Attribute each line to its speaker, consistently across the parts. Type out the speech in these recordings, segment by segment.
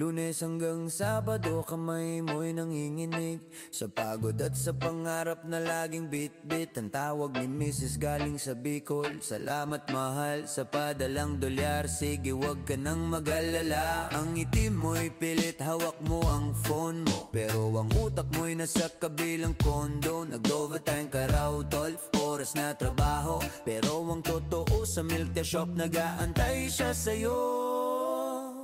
Speaker 1: Lunes hanggang Sabado, kamay mo'y nanginginig sa pagod at sa pangarap na laging bit-bit. Ang tawag ni Mrs. galing sa Bicol, salamat mahal sa padalang dolyar. Sige wag ka nang mag-alala, ang itim mo'y pilit, hawak mo ang phone mo, pero ang utak mo'y nasa kabilang kondo. Nag-overtime ka raw, 12 oras na trabaho, pero ang totoo sa milk tea shop nag-aantay siya sa'yo.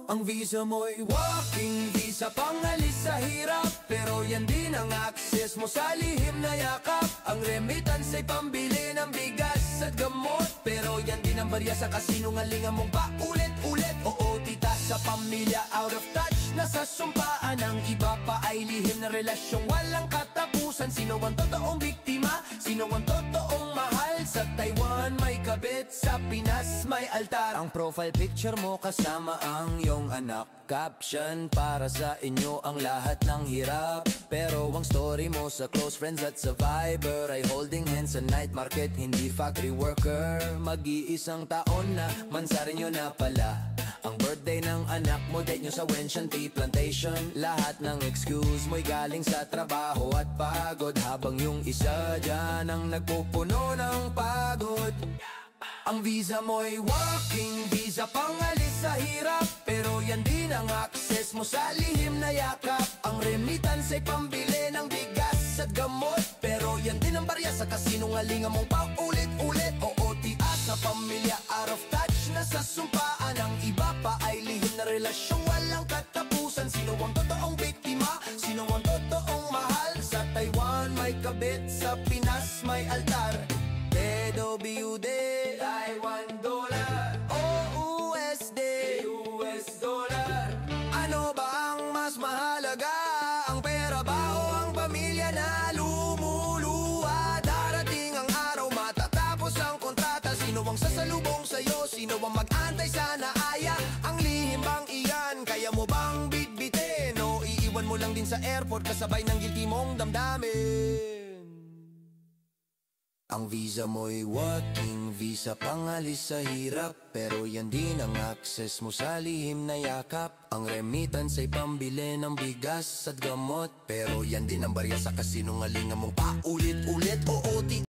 Speaker 1: Ang visa mo'y walking visa, pangalis sa hirap, pero yan din ang access mo sa lihim na yakap. Ang remittance ay pambili ng bigas at gamot, pero yan din ang barya sa kasinungalingan mong paulit-ulit. Oo tita, sa pamilya out of touch, nasa sumpaan. Ang iba pa ay lihim na relasyong walang katapusan. Sino ang totoong biktima? Sino ang totoong mahal? Sa Taiwan may kabit, sa Pinas may altar. Ang profile picture mo kasama ang iyong anak, caption para sa inyo ang lahat ng hirap. Pero ang story mo sa close friends at sa Viber ay holding hands sa night market, hindi factory worker. Mag-iisang taon na, mansarin nyo na pala ang birthday ng anak mo, date nyo sa Wenshan Tea Plantation. Lahat ng excuse mo'y galing sa trabaho at pagod, habang yung isa dyan ang nagpupuno ng pagod. Ang visa mo'y working visa, pangalis sa hirap, pero yan din ang access mo sa lihim na yakap. Ang remittance ay pambili ng bigas at gamot, pero yan din ang barya sa kasinungalingan mong paulit-ulit. Oo tias sa pamilya out of touch, nasa sumpaan. Ang iba pa ay lihim na relasyong walang katapusan. Sino ang totoong biktima? Sino ang totoong mahal? Sa Taiwan may kabit, sa Pinas may altar. TWD, Taiwan dollar, o USD, US dollar. Ano ba ang mas mahalaga? Ang pera ba o ang pamilya na lumuluwa? Darating ang araw, matatapos ang kontrata. Sino ang sasalubong sa'yo? Sino ang mag-antay sa naaya? Ang lihim bang iyan? Kaya mo bang bitbitin? O iiwan mo lang din sa airport kasabay ng guilty mong damdamin? Ang visa mo'y working visa, pangalis sa hirap, pero yan din ang access mo sa lihim na yakap. Ang remittance ay pambili ng bigas at gamot, pero yan din ang barya sa kasinungalingan mong paulit-ulit. Oo